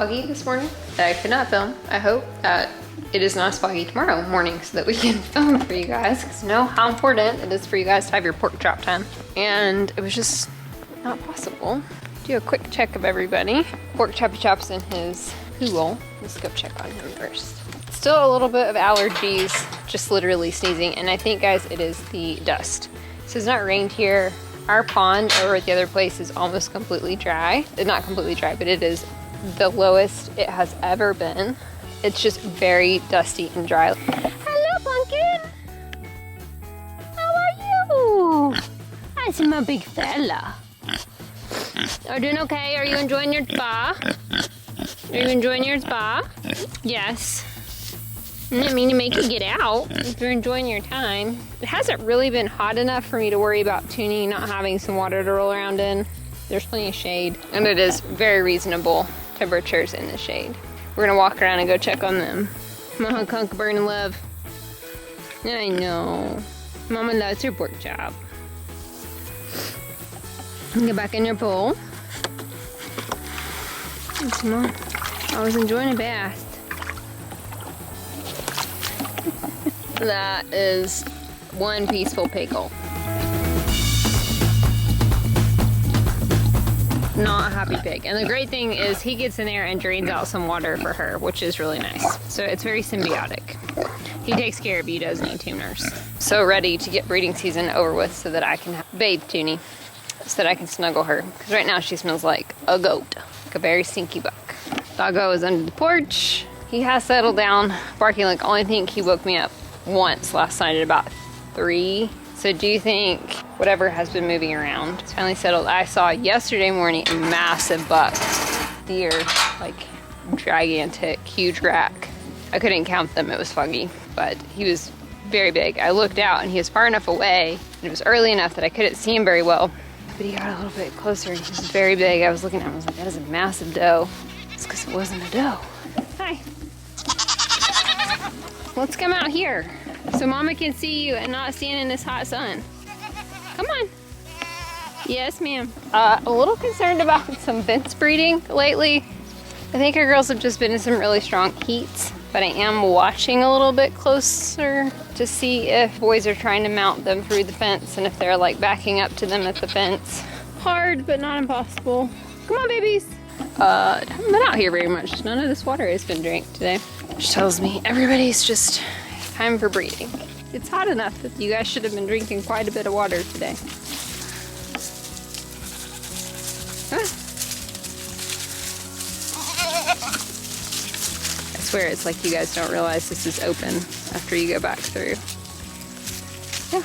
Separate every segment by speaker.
Speaker 1: foggy this morning that I could not film. I hope that it is not as foggy tomorrow morning so that we can film for you guys, because know how important it is for you guys to have your pork chop time. And it was just not possible. Do a quick check of everybody. Pork choppy chop's in his pool. Let's go check on him first. Still a little bit of allergies, just literally sneezing. And I think, guys, it is the dust. So it's not rained here. Our pond over at the other place is almost completely dry. Not completely dry, but it is the lowest it has ever been. It's just very dusty and dry. Hello, Pumpkin. How are you? I see my big fella. Are you doing okay? Are you enjoying your spa? Are you enjoying your spa? Yes. I didn't mean to make you get out if you're enjoying your time. It hasn't really been hot enough for me to worry about Toonie not having some water to roll around in. There's plenty of shade, and it is very reasonable temperatures in the shade. We're gonna walk around and go check on them. Mama Conk burning love. I know. Mama loves her pork chop. Get back in your pool. Thanks, Mom. I was enjoying a bath. That is one peaceful pickle. Not a happy pig. And the great thing is he gets in there and drains out some water for her, which is really nice. So it's very symbiotic. He takes care of you, doesn't he, tuners? So ready to get breeding season over with so that I can bathe Toonie, so that I can snuggle her. Because right now she smells like a goat, like a very stinky buck. Doggo is under the porch. He has settled down, barking like only think he woke me up once last night at about 3. So do you think whatever has been moving around it's finally settled? I saw yesterday morning a massive buck, deer, like gigantic, huge rack. I couldn't count them, it was foggy, but he was very big. I looked out and he was far enough away and it was early enough that I couldn't see him very well, but he got a little bit closer and he was very big. I was looking at him, I was like, that is a massive doe. It's because it wasn't a doe. Hi. Let's come out here so Mama can see you and not stand in this hot sun. Come on. Yes, ma'am. A little concerned about some fence breeding lately. I think our girls have just been in some really strong heats, but I am watching a little bit closer to see if boys are trying to mount them through the fence and if they're like backing up to them at the fence. Hard, but not impossible. Come on, babies. I haven't been out here very much. None of this water has been drank today, which tells me everybody's just time for breeding. It's hot enough that you guys should have been drinking quite a bit of water today. Huh? I swear it's like you guys don't realize this is open after you go back through. Yeah.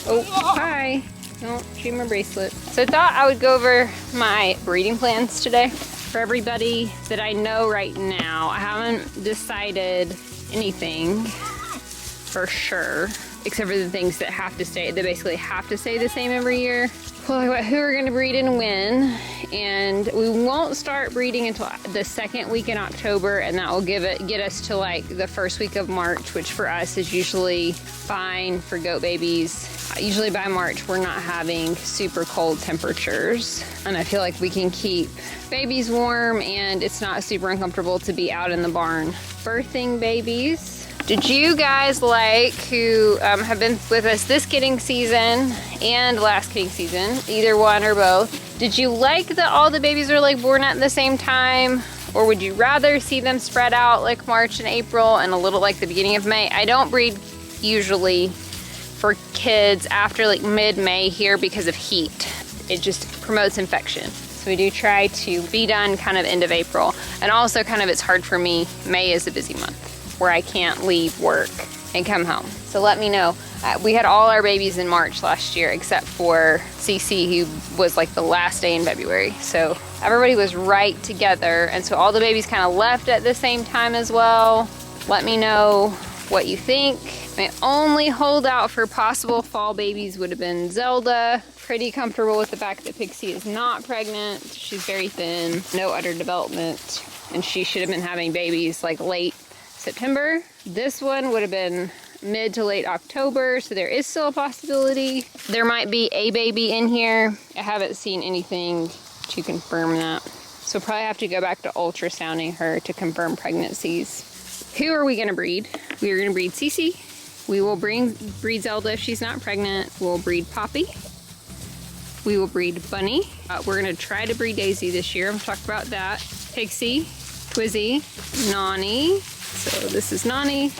Speaker 1: Oh, hi. Don't chew my bracelet. So I thought I would go over my breeding plans today for everybody that I know right now. I haven't decided anything for sure, except for the things that have to stay, they basically have to stay the same every year. We'll talk about who we're gonna breed and when, and we won't start breeding until the second week in October, and that will get us to like the first week of March, which for us is usually fine for goat babies. Usually by March, we're not having super cold temperatures, and I feel like we can keep babies warm, and it's not super uncomfortable to be out in the barn birthing babies. Did you guys who have been with us this kidding season and last kidding season, either one or both, did you like that all the babies are like born at the same time? Or would you rather see them spread out like March and April and a little like the beginning of May? I don't breed usually for kids after like mid-May here because of heat. It just promotes infection. So we do try to be done kind of end of April. And also kind of it's hard for me, May is a busy month where I can't leave work and come home. So let me know. We had all our babies in March last year except for CC, who was like the last day in February. So everybody was right together, and so all the babies kind of left at the same time as well. Let me know what you think. My only holdout for possible fall babies would have been Zelda. Pretty comfortable with the fact that Pixie is not pregnant. She's very thin, no udder development, and she should have been having babies like late September. This one would have been mid to late October, so there is still a possibility. There might be a baby in here. I haven't seen anything to confirm that. So probably have to go back to ultrasounding her to confirm pregnancies. Who are we gonna breed? We are gonna breed Cece. We will breed Zelda if she's not pregnant. We'll breed Poppy. We will breed Bunny. We're gonna try to breed Daisy this year. I've talked about that. Pixie, Twizzy, Nani. So this is Nani,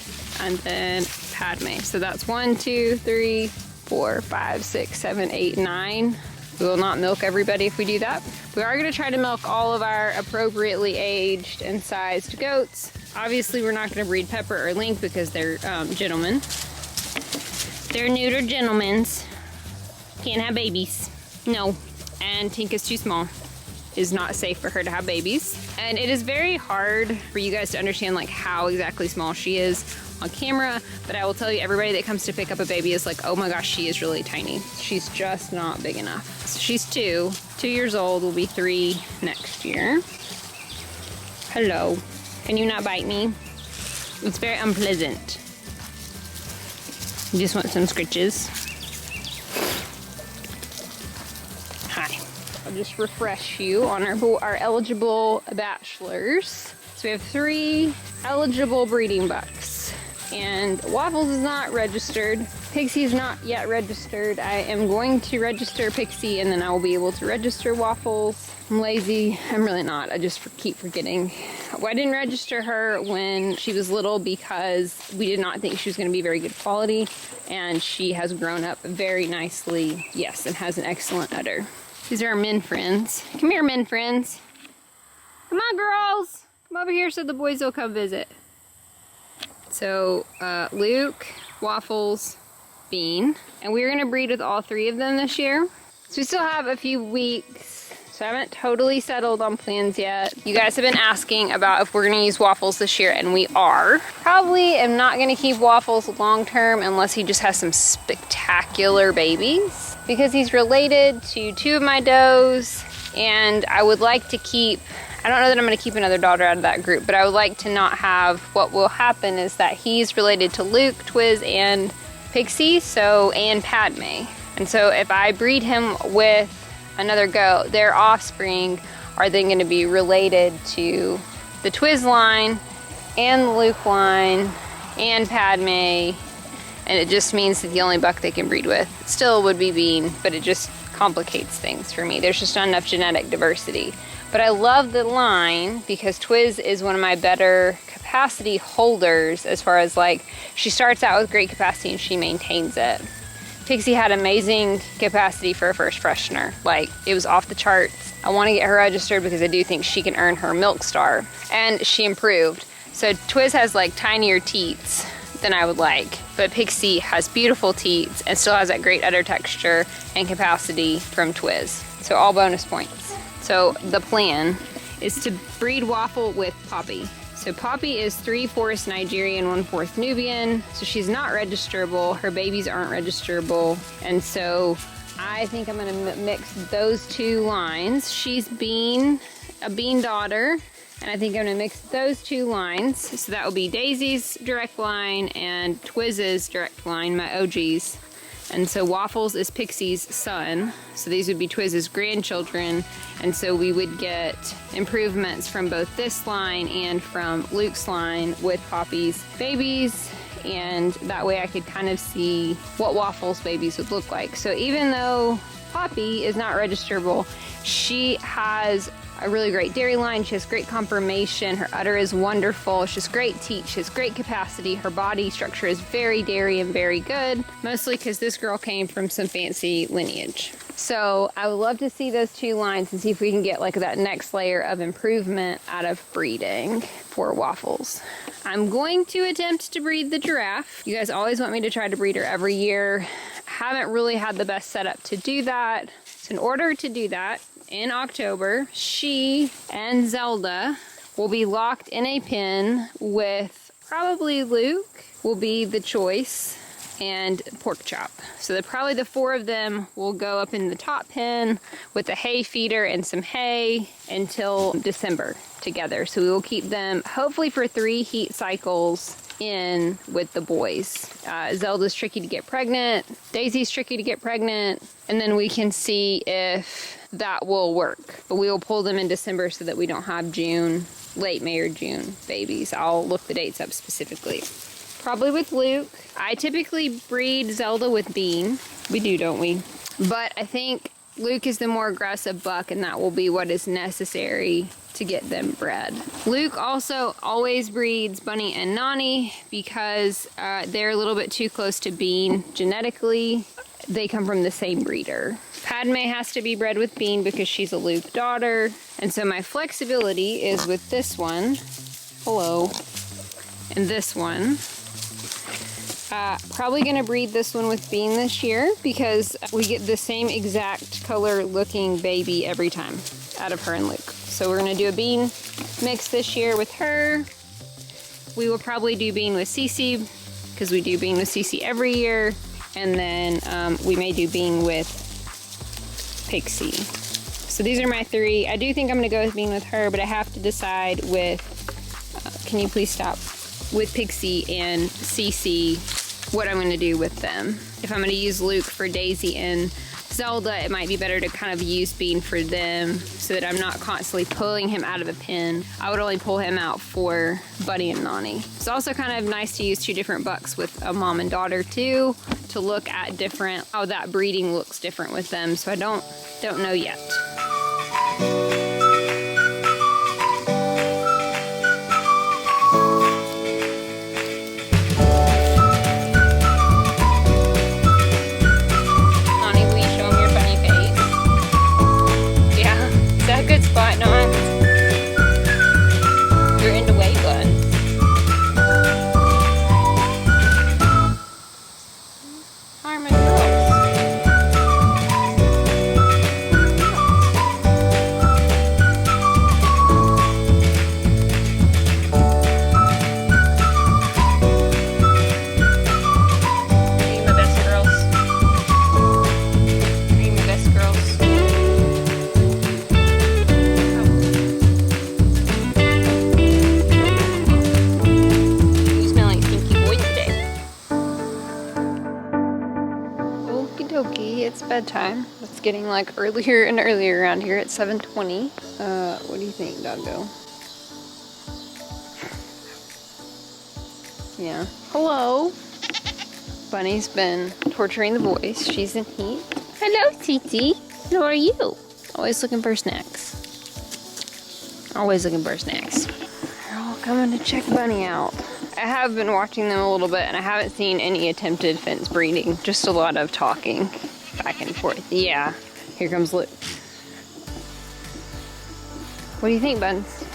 Speaker 1: and then Padme. So that's 1, 2, 3, 4, 5, 6, 7, 8, 9. We will not milk everybody if we do that. We are gonna try to milk all of our appropriately aged and sized goats. Obviously, we're not gonna breed Pepper or Link because they're gentlemen. They're neuter gentlemens. Can't have babies. No. And Tinka's too small. Is not safe for her to have babies. And it is very hard for you guys to understand like how exactly small she is on camera, but I will tell you, everybody that comes to pick up a baby is like, oh my gosh, she is really tiny. She's just not big enough. So she's 2 years old, will be 3 next year. Hello, can you not bite me? It's very unpleasant. You just want some scritches. Hi. I'll just refresh you on our eligible bachelors. So we have 3 eligible breeding bucks. And Waffles is not registered. Pixie's not yet registered. I am going to register Pixie and then I will be able to register Waffles. I'm lazy. I'm really not. I just keep forgetting. Well, I didn't register her when she was little because we did not think she was going to be very good quality. And she has grown up very nicely. Yes, and has an excellent udder. These are our men friends. Come here, men friends. Come on, girls. Come over here so the boys will come visit. So, Luke, Waffles, Bean. And we're gonna breed with all 3 of them this year. So we still have a few weeks. So I haven't totally settled on plans yet. You guys have been asking about if we're gonna use Waffles this year, and we are. Probably am not gonna keep Waffles long term unless he just has some spectacular babies. Because he's related to 2 of my does, and I would like to keep, I don't know that I'm gonna keep another daughter out of that group, but I would like to not have, what will happen is that he's related to Luke, Twiz, and Pixie, and Padme. And so if I breed him with another goat, their offspring are then gonna be related to the Twiz line, and the Luke line, and Padme, and it just means that the only buck they can breed with still would be Bean, but it just complicates things for me. There's just not enough genetic diversity. But I love the line because Twiz is one of my better capacity holders as far as like, she starts out with great capacity and she maintains it. Pixie had amazing capacity for a first freshener. Like, it was off the charts. I want to get her registered because I do think she can earn her milk star. And she improved. So Twiz has like tinier teats than I would like, but Pixie has beautiful teats and still has that great udder texture and capacity from Twiz. So all bonus points. So the plan is to breed Waffle with Poppy. So Poppy is 3/4 Nigerian, 1/4 Nubian. So she's not registerable. Her babies aren't registerable. And so I think I'm gonna mix those 2 lines. She's a Bean daughter. And I think I'm gonna mix those 2 lines. So that will be Daisy's direct line and Twiz's direct line, my OGs. And so Waffles is Pixie's son. So these would be Twiz's grandchildren. And so we would get improvements from both this line and from Luke's line with Poppy's babies. And that way I could kind of see what Waffles' babies would look like. So even though Poppy is not registerable, she has a really great dairy line. She has great conformation. Her udder is wonderful. She has great teat. She has great capacity. Her body structure is very dairy and very good, mostly because this girl came from some fancy lineage. So I would love to see those 2 lines and see if we can get like that next layer of improvement out of breeding for Waffles. I'm going to attempt to breed the giraffe. You guys always want me to try to breed her every year. Haven't really had the best setup to do that. So in order to do that, in October, she and Zelda will be locked in a pen with probably Luke will be the choice and Pork Chop. So probably the 4 of them will go up in the top pen with a hay feeder and some hay until December together. So we will keep them hopefully for 3 heat cycles in with the boys. Zelda's tricky to get pregnant, Daisy's tricky to get pregnant, and then we can see if that will work. But we will pull them in December so that we don't have June, late May or June babies. I'll look the dates up specifically. Probably with Luke. I typically breed Zelda with Bean. We do, don't we? But I think Luke is the more aggressive buck, and that will be what is necessary to get them bred. Luke also always breeds Bunny and Nani because they're a little bit too close to Bean genetically. They come from the same breeder. Padme has to be bred with Bean because she's a Luke daughter. And so my flexibility is with this one, hello, and this one. Probably gonna breed this one with Bean this year because we get the same exact color looking baby every time out of her and Luke. So we're gonna do a Bean mix this year with her. We will probably do Bean with Cece because we do Bean with Cece every year. And then we may do Bean with Pixie. So these are my three. I do think I'm gonna go with Bean with her, but I have to decide with, can you please stop? With Pixie and Cece, what I'm gonna do with them. If I'm gonna use Luke for Daisy and Zelda, it might be better to kind of use Bean for them so that I'm not constantly pulling him out of a pen. I would only pull him out for Buddy and Nani. It's also kind of nice to use two different bucks with a mom and daughter too, to look at different, how that breeding looks different with them. So I don't know yet. Spot on. You're into weight buns. Hi, my girls. Are you my best girls? Are you my best girls? It's bedtime. It's getting like earlier and earlier around here. It's 7:20. What do you think, doggo? Yeah. Hello. Bunny's been torturing the boys. She's in heat. Hello, Titi. How are you? Always looking for snacks. Always looking for snacks. They're all coming to check Bunny out. I have been watching them a little bit, and I haven't seen any attempted fence breeding. Just a lot of talking back and forth. Yeah, here comes Luke. What do you think, Buns?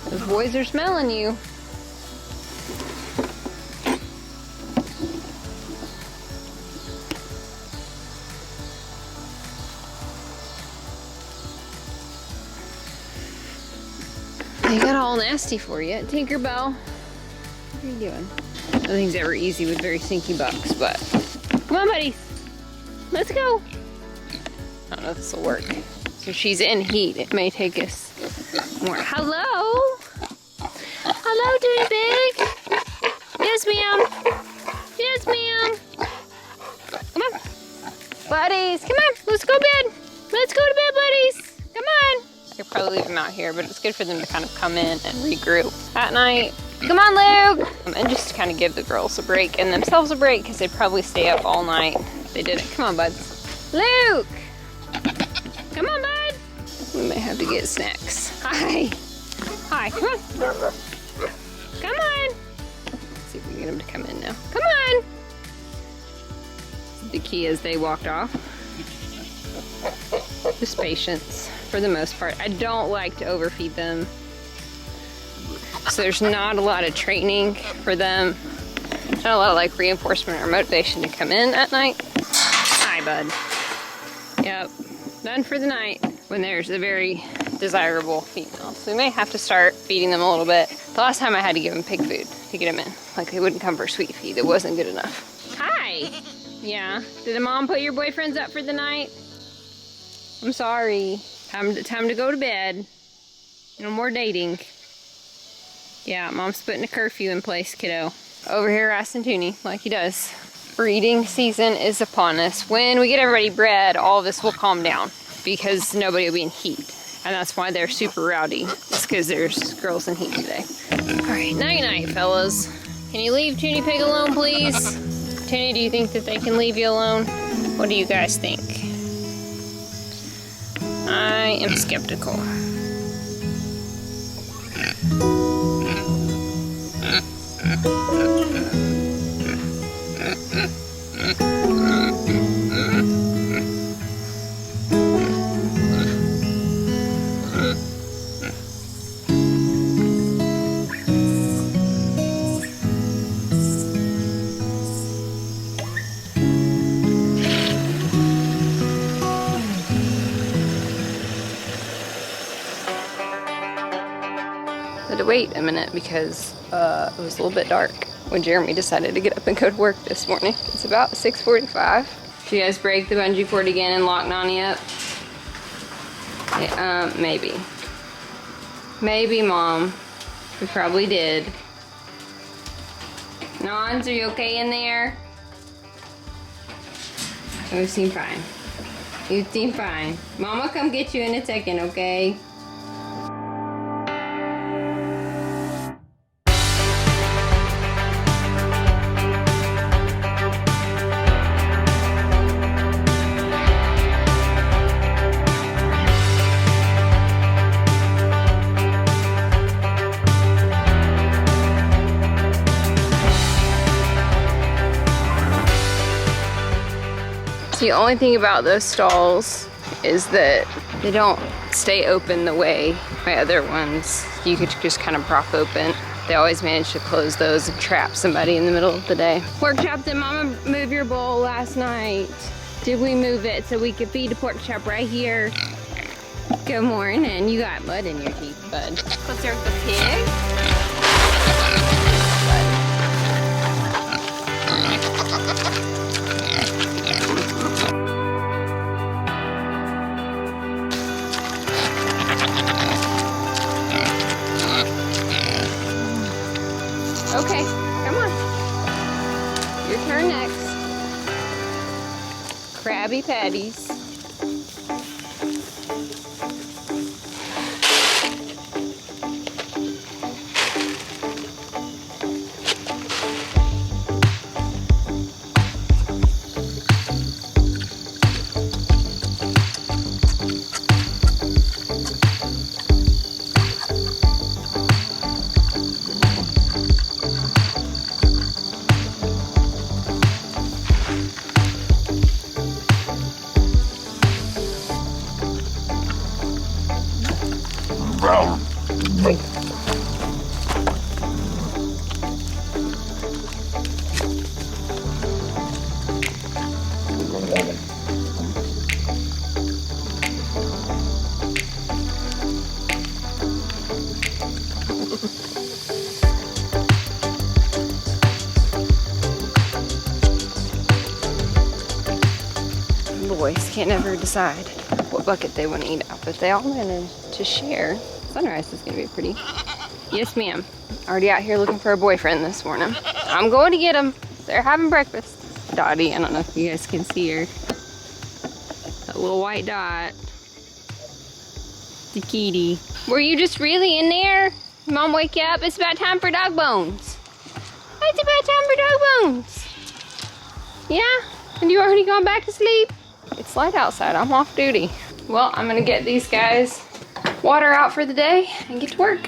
Speaker 1: Those boys are smelling you. They got all nasty for you. Tinkerbell. What are you doing? Nothing's ever easy with very stinky bucks, but come on, buddies. Let's go. I don't know if this will work. So she's in heat. It may take us more. Hello? Hello, Duty Big. Yes, ma'am. Yes, ma'am. Come on. Buddies, come on. Let's go to bed. Let's go to bed, buddies. Come on. I could probably leave them out here, but it's good for them to kind of come in and regroup at night. Come on, Luke! And just to kind of give the girls a break and themselves a break because they'd probably stay up all night if they didn't. Come on, buds. Luke! Come on, bud! We may have to get snacks. Hi! Hi, come on. Come on! Let's see if we can get them to come in now. Come on! The key is they walked off. Just patience. For the most part. I don't like to overfeed them. So there's not a lot of training for them. Not a lot of like reinforcement or motivation to come in at night. Hi, bud. Yep. Done for the night when there's a very desirable female. So we may have to start feeding them a little bit. The last time I had to give them pig food to get them in. Like they wouldn't come for sweet feed. It wasn't good enough. Hi. Yeah. Did the mom put your boyfriends up for the night? I'm sorry. Time to go to bed. No more dating. Yeah, Mom's putting a curfew in place, kiddo. Over here asking Toonie like he does. Breeding season is upon us. When we get everybody bred, all of this will calm down because nobody will be in heat. And that's why they're super rowdy. It's because there's girls in heat today. All right, night-night, fellas. Can you leave Toonie Pig alone, please? Toonie, do you think that they can leave you alone? What do you guys think? I am skeptical. I had to wait a minute because it was a little bit dark when Jeremy decided to get up and go to work this morning. It's about 6:45. Did you guys break the bungee cord again and lock Nani up? Yeah, maybe. Maybe, Mom. We probably did. Nons, are you okay in there? You seem fine. You seem fine. Mama, come get you in a second, okay? The only thing about those stalls is that they don't stay open the way my other ones you could just kind of prop open. They always manage to close those and trap somebody in the middle of the day. Pork chop, did Mama move your bowl last night? Did we move it so we could feed a pork chop right here? Good morning. You got mud in your teeth, bud. Because there's the pig. Okay, come on. Your turn next. Krabby Patties. Boys can't ever decide what bucket they want to eat out, but they all manage to share. Sunrise is going to be pretty. Yes, ma'am. Already out here looking for a boyfriend this morning. I'm going to get them. They're having breakfast. Dottie, I don't know if you guys can see her. That little white dot. The kitty. Were you just really in there? Mom wake you up? It's about time for dog bones. It's about time for dog bones. Yeah? And you already gone back to sleep? It's light outside. I'm off duty. Well, I'm gonna get these guys water out for the day and get to work.